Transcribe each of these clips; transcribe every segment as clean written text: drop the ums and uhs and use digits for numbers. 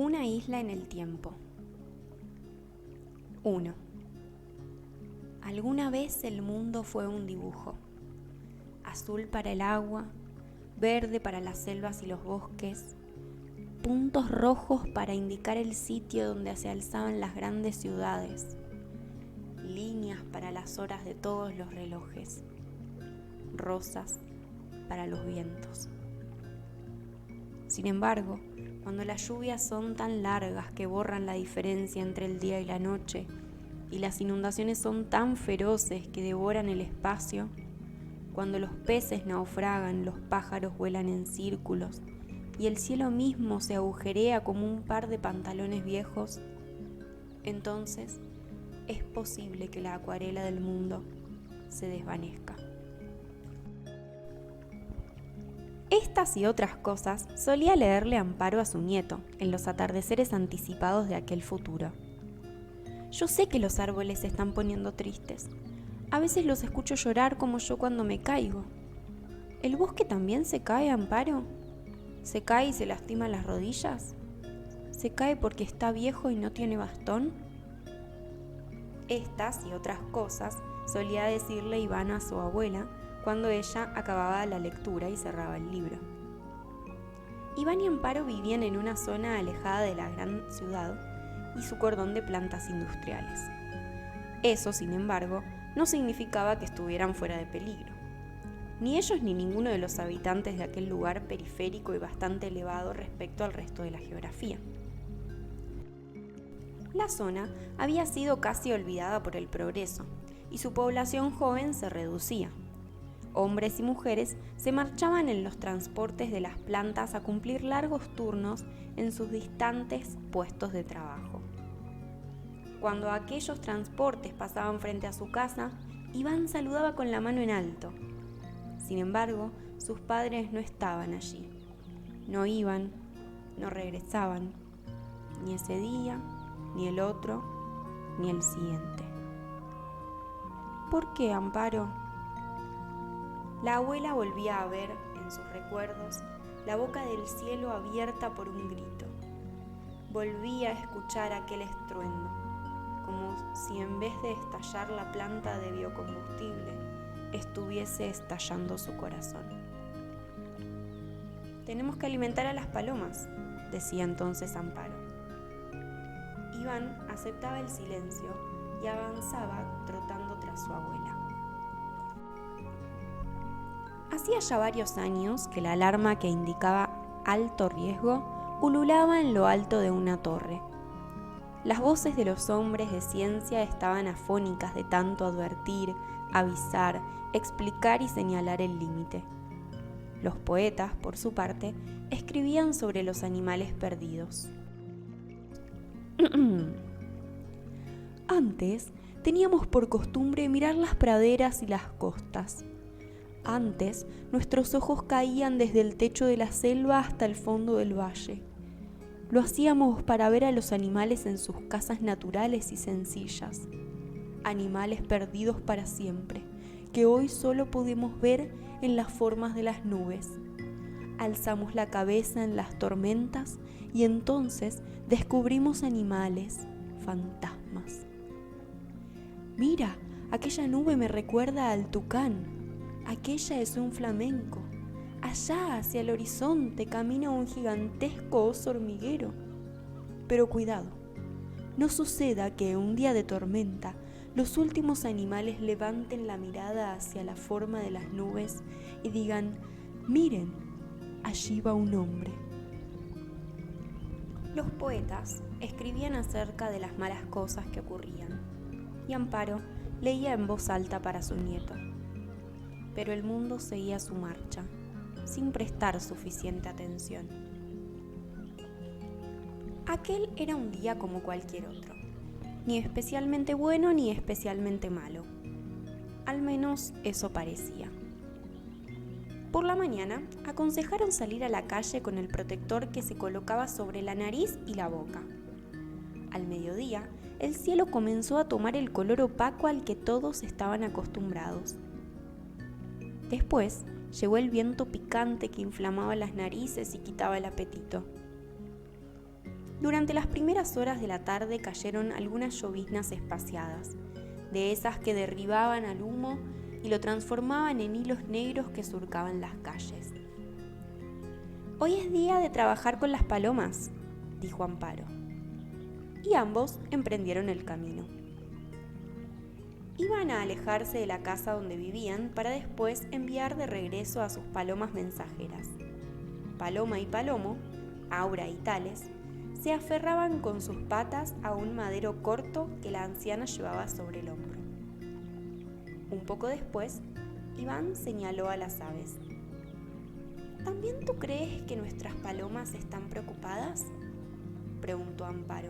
Una isla en el tiempo. 1. Alguna vez el mundo fue un dibujo. Azul para el agua, verde para las selvas y los bosques, puntos rojos para indicar el sitio donde se alzaban las grandes ciudades, líneas para las horas de todos los relojes, rosas para los vientos. Sin embargo, cuando las lluvias son tan largas que borran la diferencia entre el día y la noche, y las inundaciones son tan feroces que devoran el espacio, cuando los peces naufragan, los pájaros vuelan en círculos, y el cielo mismo se agujerea como un par de pantalones viejos, entonces es posible que la acuarela del mundo se desvanezca. Estas y otras cosas solía leerle Amparo a su nieto en los atardeceres anticipados de aquel futuro. Yo sé que los árboles se están poniendo tristes. A veces los escucho llorar como yo cuando me caigo. ¿El bosque también se cae, Amparo? ¿Se cae y se lastima las rodillas? ¿Se cae porque está viejo y no tiene bastón? Estas y otras cosas solía decirle Iván a su abuela cuando ella acababa la lectura y cerraba el libro. Iván y Amparo vivían en una zona alejada de la gran ciudad y su cordón de plantas industriales. Eso, sin embargo, no significaba que estuvieran fuera de peligro. Ni ellos ni ninguno de los habitantes de aquel lugar periférico y bastante elevado respecto al resto de la geografía. La zona había sido casi olvidada por el progreso y su población joven se reducía. Hombres y mujeres se marchaban en los transportes de las plantas a cumplir largos turnos en sus distantes puestos de trabajo. Cuando aquellos transportes pasaban frente a su casa, Iván saludaba con la mano en alto. Sin embargo, sus padres no estaban allí. No iban, no regresaban, ni ese día, ni el otro, ni el siguiente. ¿Por qué, Amparo? La abuela volvía a ver, en sus recuerdos, la boca del cielo abierta por un grito. Volvía a escuchar aquel estruendo, como si en vez de estallar la planta de biocombustible, estuviese estallando su corazón. «Tenemos que alimentar a las palomas», decía entonces Amparo. Iván aceptaba el silencio y avanzaba trotando tras su abuela. Hacía ya varios años que la alarma que indicaba alto riesgo ululaba en lo alto de una torre. Las voces de los hombres de ciencia estaban afónicas de tanto advertir, avisar, explicar y señalar el límite. Los poetas, por su parte, escribían sobre los animales perdidos. Antes teníamos por costumbre mirar las praderas y las costas. Antes, nuestros ojos caían desde el techo de la selva hasta el fondo del valle. Lo hacíamos para ver a los animales en sus casas naturales y sencillas. Animales perdidos para siempre, que hoy solo podemos ver en las formas de las nubes. Alzamos la cabeza en las tormentas y entonces descubrimos animales, fantasmas. Mira, aquella nube me recuerda al tucán. Aquella es un flamenco. Allá hacia el horizonte camina un gigantesco oso hormiguero. Pero cuidado, no suceda que un día de tormenta los últimos animales levanten la mirada hacia la forma de las nubes y digan: «Miren, allí va un hombre». Los poetas escribían acerca de las malas cosas que ocurrían, y Amparo leía en voz alta para su nieto. Pero el mundo seguía su marcha, sin prestar suficiente atención. Aquel era un día como cualquier otro, ni especialmente bueno ni especialmente malo. Al menos eso parecía. Por la mañana, aconsejaron salir a la calle con el protector que se colocaba sobre la nariz y la boca. Al mediodía, el cielo comenzó a tomar el color opaco al que todos estaban acostumbrados. Después, llegó el viento picante que inflamaba las narices y quitaba el apetito. Durante las primeras horas de la tarde cayeron algunas lloviznas espaciadas, de esas que derribaban al humo y lo transformaban en hilos negros que surcaban las calles. «Hoy es día de trabajar con las palomas», dijo Amparo. Y ambos emprendieron el camino. Iban a alejarse de la casa donde vivían para después enviar de regreso a sus palomas mensajeras. Paloma y Palomo, Aura y Tales, se aferraban con sus patas a un madero corto que la anciana llevaba sobre el hombro. Un poco después, Iván señaló a las aves. «¿También tú crees que nuestras palomas están preocupadas?», preguntó Amparo.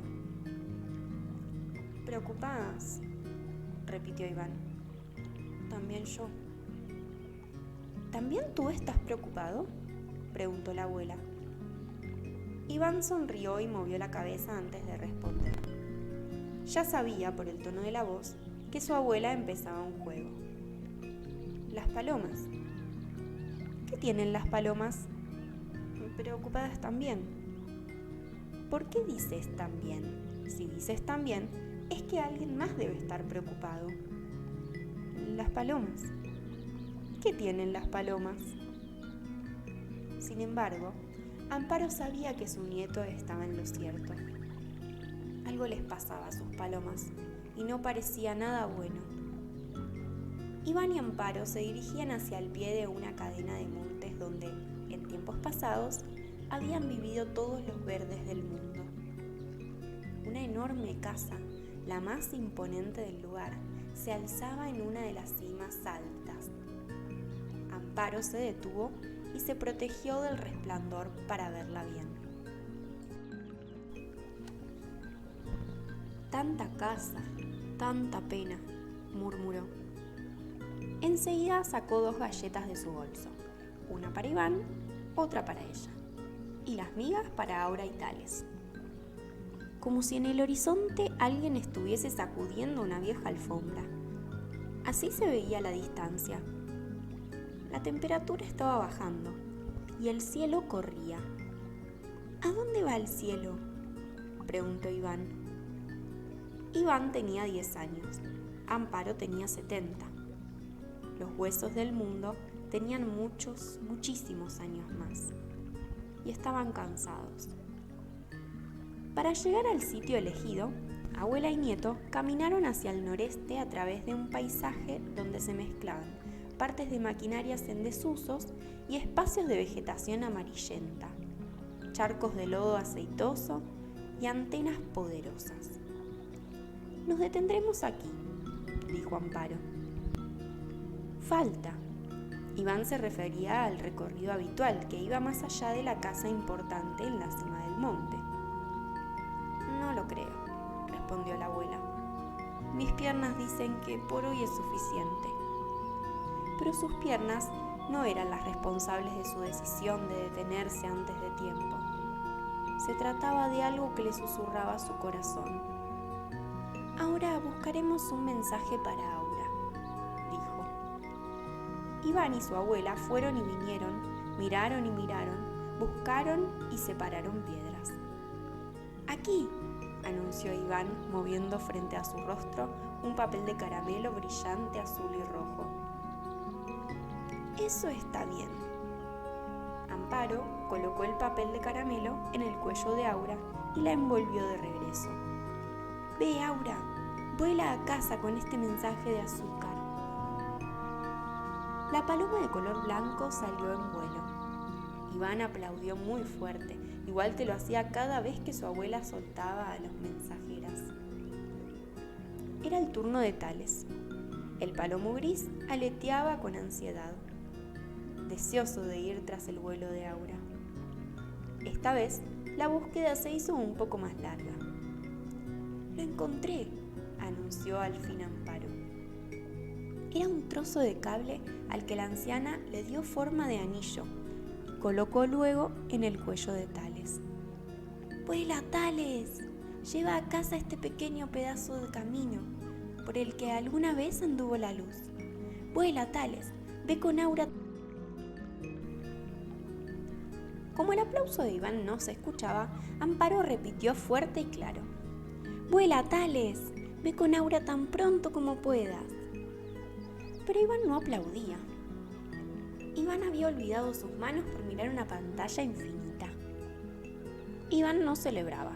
«¿Preocupadas?», repitió Iván. «También yo». «¿También tú estás preocupado?», preguntó la abuela. Iván sonrió y movió la cabeza antes de responder. Ya sabía por el tono de la voz que su abuela empezaba un juego. «Las palomas». «¿Qué tienen las palomas?». «Preocupadas también». «¿Por qué dices también? Si dices también, es que alguien más debe estar preocupado». «Las palomas». «¿Qué tienen las palomas?». Sin embargo, Amparo sabía que su nieto estaba en lo cierto. Algo les pasaba a sus palomas y no parecía nada bueno. Iván y Amparo se dirigían hacia el pie de una cadena de montes donde, en tiempos pasados, habían vivido todos los verdes del mundo. Una enorme casa, la más imponente del lugar, se alzaba en una de las cimas altas. Amparo se detuvo y se protegió del resplandor para verla bien. «Tanta casa, tanta pena», murmuró. Enseguida sacó 2 galletas de su bolso, una para Iván, otra para ella, y las migas para Aura y Tales. Como si en el horizonte alguien estuviese sacudiendo una vieja alfombra. Así se veía a la distancia. La temperatura estaba bajando y el cielo corría. «¿A dónde va el cielo?», preguntó Iván. Iván tenía 10 años, Amparo tenía 70. Los huesos del mundo tenían muchísimos años más y estaban cansados. Para llegar al sitio elegido, abuela y nieto caminaron hacia el noreste a través de un paisaje donde se mezclaban partes de maquinarias en desusos y espacios de vegetación amarillenta, charcos de lodo aceitoso y antenas poderosas. «Nos detendremos aquí», dijo Amparo. «Falta». Iván se refería al recorrido habitual que iba más allá de la casa importante en la cima del monte. «No lo creo», respondió la abuela. «Mis piernas dicen que por hoy es suficiente». Pero sus piernas no eran las responsables de su decisión de detenerse antes de tiempo. Se trataba de algo que le susurraba su corazón. «Ahora buscaremos un mensaje para Aura», dijo. Iván y su abuela fueron y vinieron, miraron y miraron, buscaron y separaron piedras. «Aquí», anunció Iván, moviendo frente a su rostro un papel de caramelo brillante azul y rojo. «Eso está bien». Amparo colocó el papel de caramelo en el cuello de Aura y la envolvió de regreso. «Ve, Aura, vuela a casa con este mensaje de azúcar». La paloma de color blanco salió en vuelo. Iván aplaudió muy fuerte, igual que lo hacía cada vez que su abuela soltaba a los mensajeras. Era el turno de Tales. El palomo gris aleteaba con ansiedad, deseoso de ir tras el vuelo de Aura. Esta vez, la búsqueda se hizo un poco más larga. «Lo encontré», anunció al fin Amparo. Era un trozo de cable al que la anciana le dio forma de anillo y colocó luego en el cuello de Tales. «Vuela, Tales, lleva a casa este pequeño pedazo de camino por el que alguna vez anduvo la luz. Vuela, Tales, ve con Aura». Como la aplauso de Iván no se escuchaba, Amparo repitió fuerte y claro: «Vuela, Tales, ve con Aura tan pronto como puedas». Pero Iván no aplaudía. Iván había olvidado sus manos por mirar una pantalla infinita. Iván no celebraba,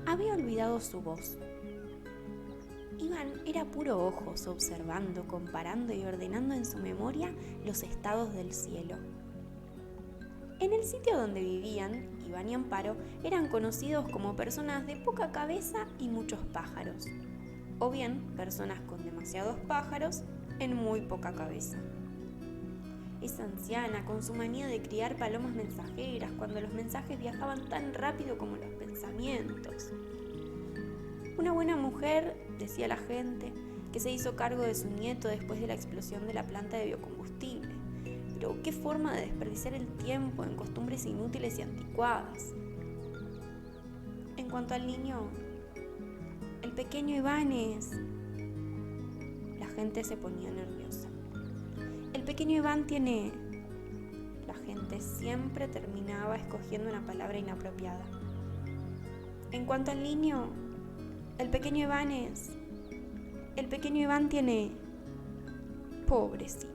había olvidado su voz. Iván era puro ojos, observando, comparando y ordenando en su memoria los estados del cielo. En el sitio donde vivían, Iván y Amparo eran conocidos como personas de poca cabeza y muchos pájaros, o bien personas con demasiados pájaros en muy poca cabeza. Esa anciana, con su manía de criar palomas mensajeras cuando los mensajes viajaban tan rápido como los pensamientos. Una buena mujer, decía la gente, que se hizo cargo de su nieto después de la explosión de la planta de biocombustible. Pero qué forma de desperdiciar el tiempo en costumbres inútiles y anticuadas. En cuanto al niño, el pequeño Iván es... La gente se ponía nerviosa. El pequeño Iván tiene... La gente siempre terminaba escogiendo una palabra inapropiada. En cuanto al niño, el pequeño Iván es... El pequeño Iván tiene... Pobrecito.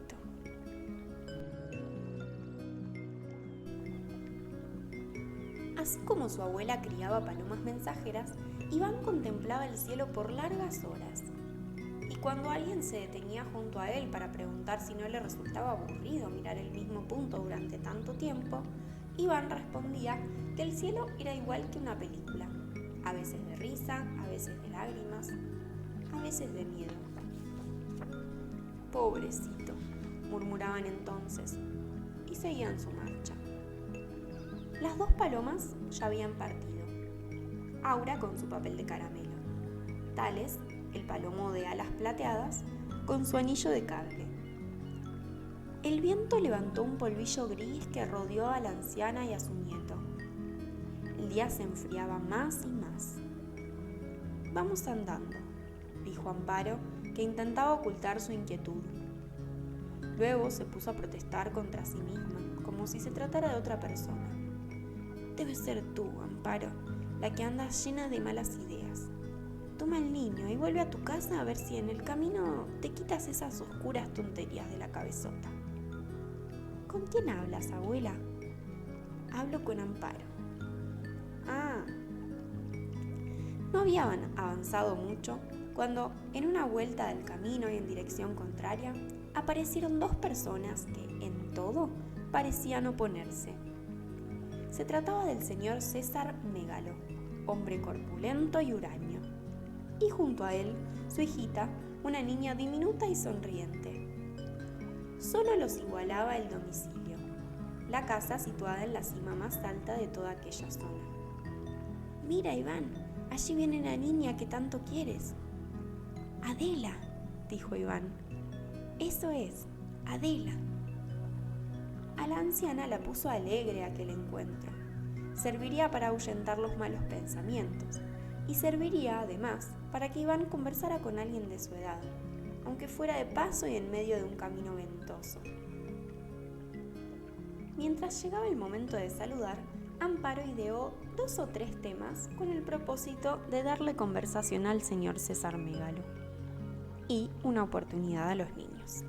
Así como su abuela criaba palomas mensajeras, Iván contemplaba el cielo por largas horas. Y cuando alguien se detenía junto a él para preguntar si no le resultaba aburrido mirar el mismo punto durante tanto tiempo, Iván respondía que el cielo era igual que una película, a veces de risa, a veces de lágrimas, a veces de miedo. Pobrecito, murmuraban entonces, y seguían su marcha. Las dos palomas ya habían partido. Aura con su papel de caramelo. Tales, el palomo de alas plateadas, con su anillo de cable. El viento levantó un polvillo gris que rodeó a la anciana y a su nieto. El día se enfriaba más y más. «Vamos andando», dijo Amparo, que intentaba ocultar su inquietud. Luego se puso a protestar contra sí misma, como si se tratara de otra persona. «Debes ser tú, Amparo, la que andas llena de malas ideas. Toma al niño y vuelve a tu casa a ver si en el camino te quitas esas oscuras tonterías de la cabezota». «¿Con quién hablas, abuela?» «Hablo con Amparo». «Ah». No habían avanzado mucho cuando, en una vuelta del camino y en dirección contraria, aparecieron dos personas que, en todo, parecían oponerse. Se trataba del señor César Mégalo, hombre corpulento y huraño, y junto a él, su hijita, una niña diminuta y sonriente. Solo los igualaba el domicilio, la casa situada en la cima más alta de toda aquella zona. «Mira, Iván, allí viene la niña que tanto quieres». «Adela», dijo Iván. «Eso es, Adela». A la anciana la puso alegre aquel encuentro. Serviría para ahuyentar los malos pensamientos y serviría, además, para que Iván conversara con alguien de su edad, aunque fuera de paso y en medio de un camino ventoso. Mientras llegaba el momento de saludar, Amparo ideó 2 o 3 temas con el propósito de darle conversación al señor César Mégalo y una oportunidad a los niños.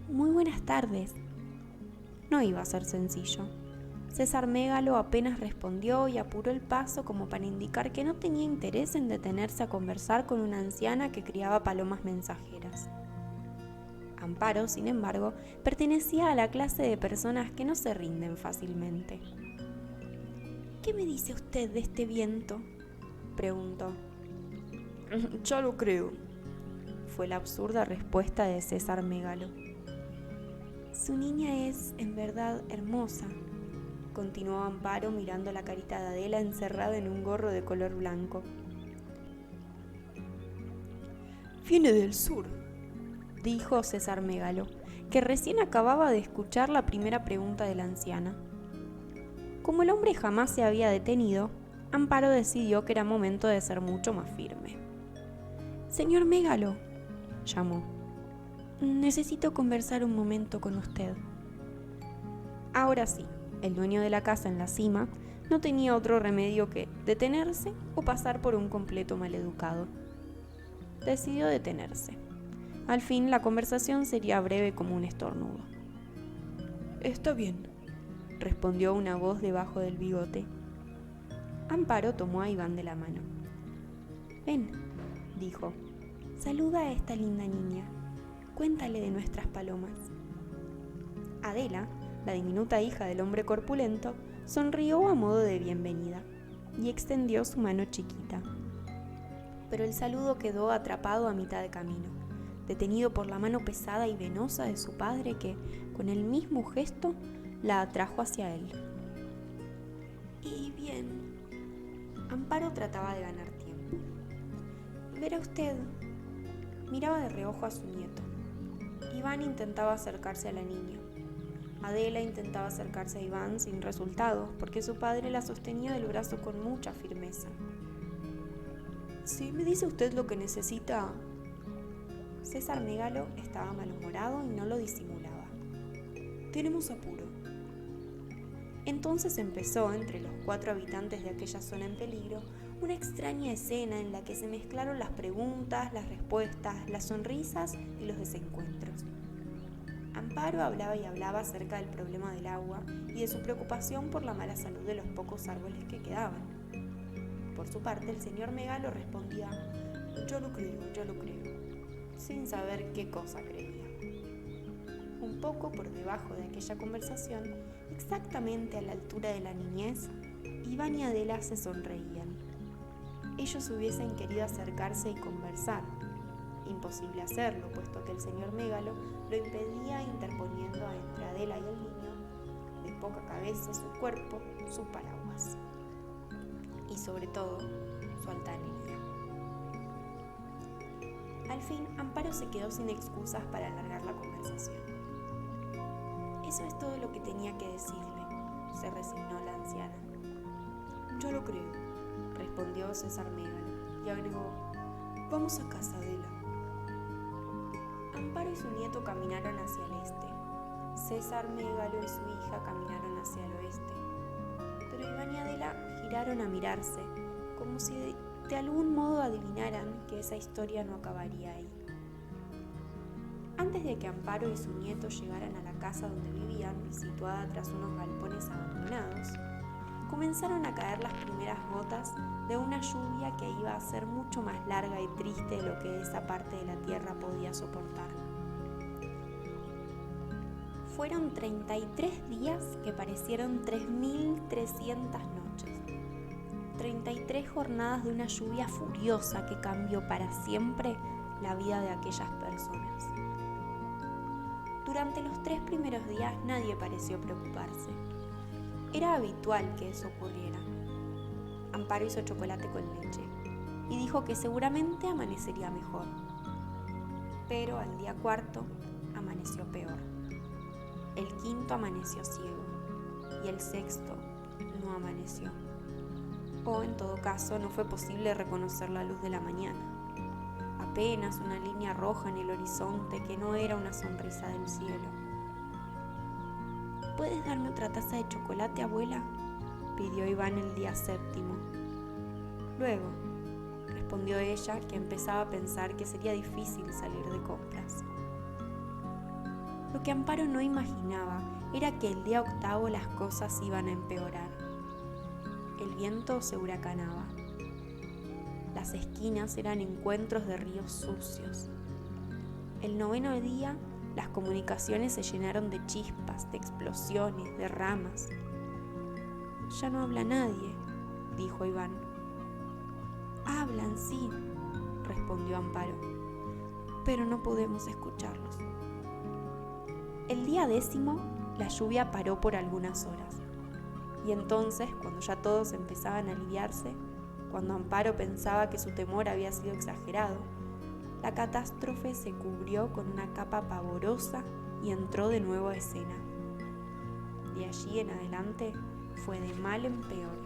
«Muy buenas tardes». No iba a ser sencillo. César Mégalo apenas respondió y apuró el paso como para indicar que no tenía interés en detenerse a conversar con una anciana que criaba palomas mensajeras. Amparo, sin embargo, pertenecía a la clase de personas que no se rinden fácilmente. «¿Qué me dice usted de este viento?», preguntó. «Ya lo creo», fue la absurda respuesta de César Mégalo. «Su niña es, en verdad, hermosa», continuó Amparo mirando la carita de Adela encerrada en un gorro de color blanco. «Viene del sur», dijo César Mégalo, que recién acababa de escuchar la primera pregunta de la anciana. Como el hombre jamás se había detenido, Amparo decidió que era momento de ser mucho más firme. «Señor Mégalo», llamó, «necesito conversar un momento con usted». «Ahora sí», El dueño de la casa en la cima no tenía otro remedio que detenerse o pasar por un completo maleducado. Decidió detenerse. Al fin la conversación sería breve como un estornudo. «Está bien», respondió una voz debajo del bigote. Amparo tomó a Iván de la mano. «Ven», dijo, «saluda a esta linda niña. Cuéntale de nuestras palomas». Adela, la diminuta hija del hombre corpulento, sonrió a modo de bienvenida y extendió su mano chiquita. Pero el saludo quedó atrapado a mitad de camino, detenido por la mano pesada y venosa de su padre que, con el mismo gesto, la atrajo hacia él. «Y bien», Amparo trataba de ganar tiempo. «Verá usted», miraba de reojo a su nieto. Iván intentaba acercarse a la niña. Adela intentaba acercarse a Iván sin resultados, porque su padre la sostenía del brazo con mucha firmeza. «Si me dice usted lo que necesita...» César Mégalo estaba malhumorado y no lo disimulaba. «Tenemos apuro». Entonces empezó, entre los 4 habitantes de aquella zona en peligro, una extraña escena en la que se mezclaron las preguntas, las respuestas, las sonrisas y los desencuentros. Amparo hablaba y hablaba acerca del problema del agua y de su preocupación por la mala salud de los pocos árboles que quedaban. Por su parte, el señor Mégalo respondía: yo lo creo, sin saber qué cosa creía. Un poco por debajo de aquella conversación, exactamente a la altura de la niñez, Iván y Adela se sonreían. Ellos hubiesen querido acercarse y conversar. Imposible hacerlo, puesto que el señor Mégalo lo impedía interponiendo entre Adela y el niño, de poca cabeza, su cuerpo, su paraguas. Y sobre todo, su altanería. Al fin, Amparo se quedó sin excusas para alargar la conversación. «Eso es todo lo que tenía que decirle», se resignó la anciana. «Yo lo creo», respondió César Mégalo, y agregó: «Vamos a casa, Adela». Amparo y su nieto caminaron hacia el este. César Mégalo y su hija caminaron hacia el oeste. Pero Iván y Adela giraron a mirarse, como si de algún modo adivinaran que esa historia no acabaría ahí. Antes de que Amparo y su nieto llegaran a la casa donde vivían, situada tras unos galpones abandonados, comenzaron a caer las primeras gotas de una lluvia que iba a ser mucho más larga y triste de lo que esa parte de la tierra podía soportar. Fueron 33 días que parecieron 3.300 noches. 33 jornadas de una lluvia furiosa que cambió para siempre la vida de aquellas personas. Durante los 3 primeros días nadie pareció preocuparse. Era habitual que eso ocurriera. Amparo hizo chocolate con leche y dijo que seguramente amanecería mejor. Pero al día 4 amaneció peor. El 5.º amaneció ciego y el 6.º no amaneció. O en todo caso no fue posible reconocer la luz de la mañana. Apenas una línea roja en el horizonte que no era una sonrisa del cielo. ¿Puedes darme otra taza de chocolate, abuela?, pidió Iván el día 7. Luego, respondió ella, que empezaba a pensar que sería difícil salir de compras. Lo que Amparo no imaginaba era que el día 8 las cosas iban a empeorar. El viento se huracanaba. Las esquinas eran encuentros de ríos sucios. El 9.º día, las comunicaciones se llenaron de chispas, de explosiones, de ramas. «Ya no habla nadie», dijo Iván. «Hablan, sí», respondió Amparo, «pero no podemos escucharlos». El día 10, la lluvia paró por algunas horas. Y entonces, cuando ya todos empezaban a aliviarse, cuando Amparo pensaba que su temor había sido exagerado, la catástrofe se cubrió con una capa pavorosa y entró de nuevo a escena. De allí en adelante fue de mal en peor.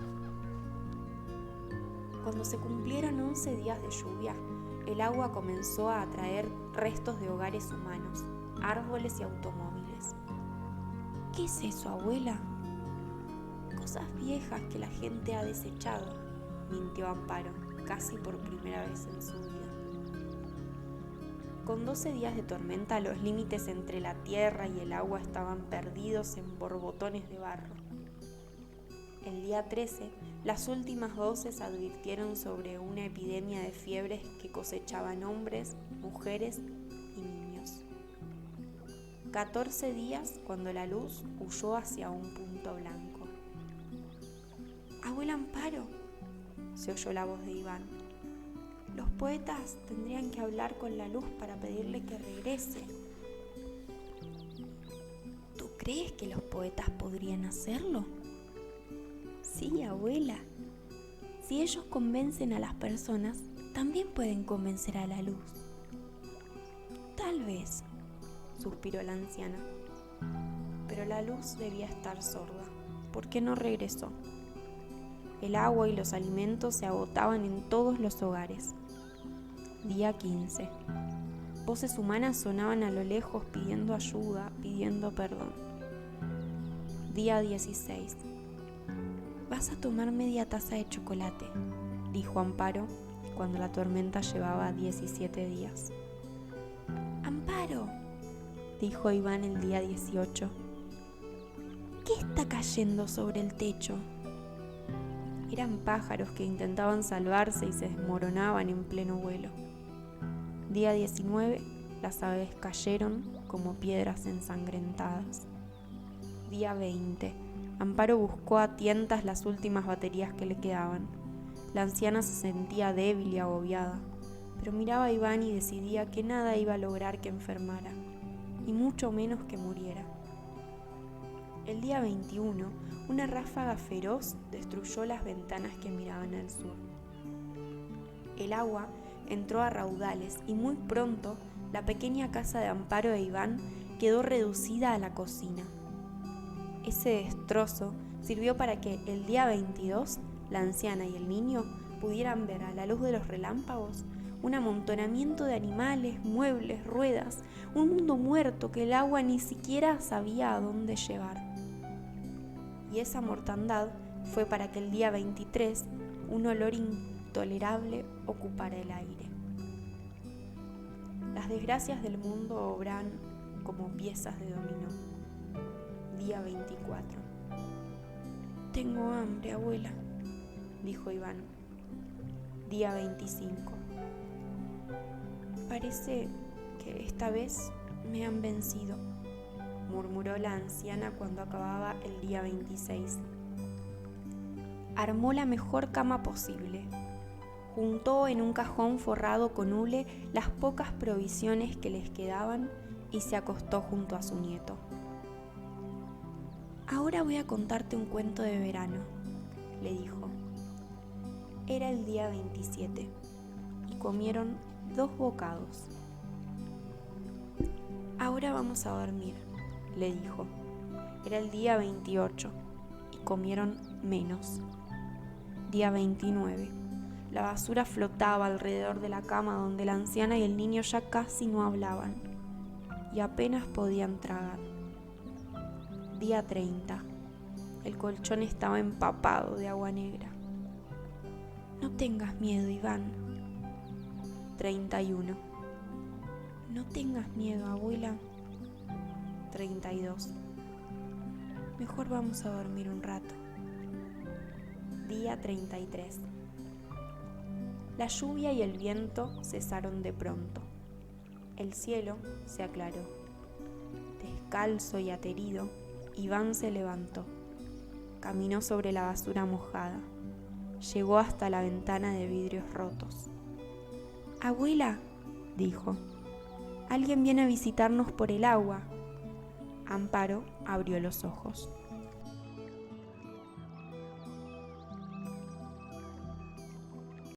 Cuando se cumplieron 11 días de lluvia, el agua comenzó a atraer restos de hogares humanos, árboles y automóviles. «¿Qué es eso, abuela?», cosas viejas que la gente ha desechado, mintió Amparo, casi por primera vez en su vida. Con 12 días de tormenta, los límites entre la tierra y el agua estaban perdidos en borbotones de barro. El día 13, las últimas voces advirtieron sobre una epidemia de fiebres que cosechaban hombres, mujeres y niños. 14 días cuando la luz huyó hacia un punto blanco. «Abuela Amparo», se oyó la voz de Iván. «Los poetas tendrían que hablar con la luz para pedirle que regrese». «¿Tú crees que los poetas podrían hacerlo?» «Sí, abuela. Si ellos convencen a las personas, también pueden convencer a la luz». «Tal vez», suspiró la anciana. Pero la luz debía estar sorda, porque no regresó. El agua y los alimentos se agotaban en todos los hogares. Día 15. Voces humanas sonaban a lo lejos pidiendo ayuda, pidiendo perdón. Día 16. «Vas a tomar media taza de chocolate», dijo Amparo cuando la tormenta llevaba 17 días. «Amparo», dijo Iván el día 18. «¿Qué está cayendo sobre el techo?» Eran pájaros que intentaban salvarse y se desmoronaban en pleno vuelo. Día 19, las aves cayeron como piedras ensangrentadas. Día 20, Amparo buscó a tientas las últimas baterías que le quedaban. La anciana se sentía débil y agobiada, pero miraba a Iván y decidía que nada iba a lograr que enfermara, y mucho menos que muriera. El día 21, una ráfaga feroz destruyó las ventanas que miraban al sur. El agua entró a raudales y muy pronto la pequeña casa de Amparo e Iván quedó reducida a la cocina. Ese destrozo sirvió para que el día 22 la anciana y el niño pudieran ver a la luz de los relámpagos un amontonamiento de animales, muebles, ruedas, un mundo muerto que el agua ni siquiera sabía a dónde llevar. Y esa mortandad fue para que el día 23 un olor intolerable ocupara el aire. Las desgracias del mundo obran como piezas de dominó. Día 24. «Tengo hambre, abuela», dijo Iván. Día 25. «Parece que esta vez me han vencido», murmuró la anciana cuando acababa el día 26. Armó la mejor cama posible. Juntó en un cajón forrado con hule las pocas provisiones que les quedaban y se acostó junto a su nieto. «Ahora voy a contarte un cuento de verano», le dijo. Era el día 27 y comieron 2 bocados. «Ahora vamos a dormir», le dijo. Era el día 28 y comieron menos. Día 29. La basura flotaba alrededor de la cama donde la anciana y el niño ya casi no hablaban y apenas podían tragar. Día 30. El colchón estaba empapado de agua negra. «No tengas miedo, Iván». 31. «No tengas miedo, abuela». 32. «Mejor vamos a dormir un rato». Día 33. La lluvia y el viento cesaron de pronto. El cielo se aclaró. Descalzo y aterido, Iván se levantó. Caminó sobre la basura mojada. Llegó hasta la ventana de vidrios rotos. «Abuela», dijo, «alguien viene a visitarnos por el agua». Amparo abrió los ojos.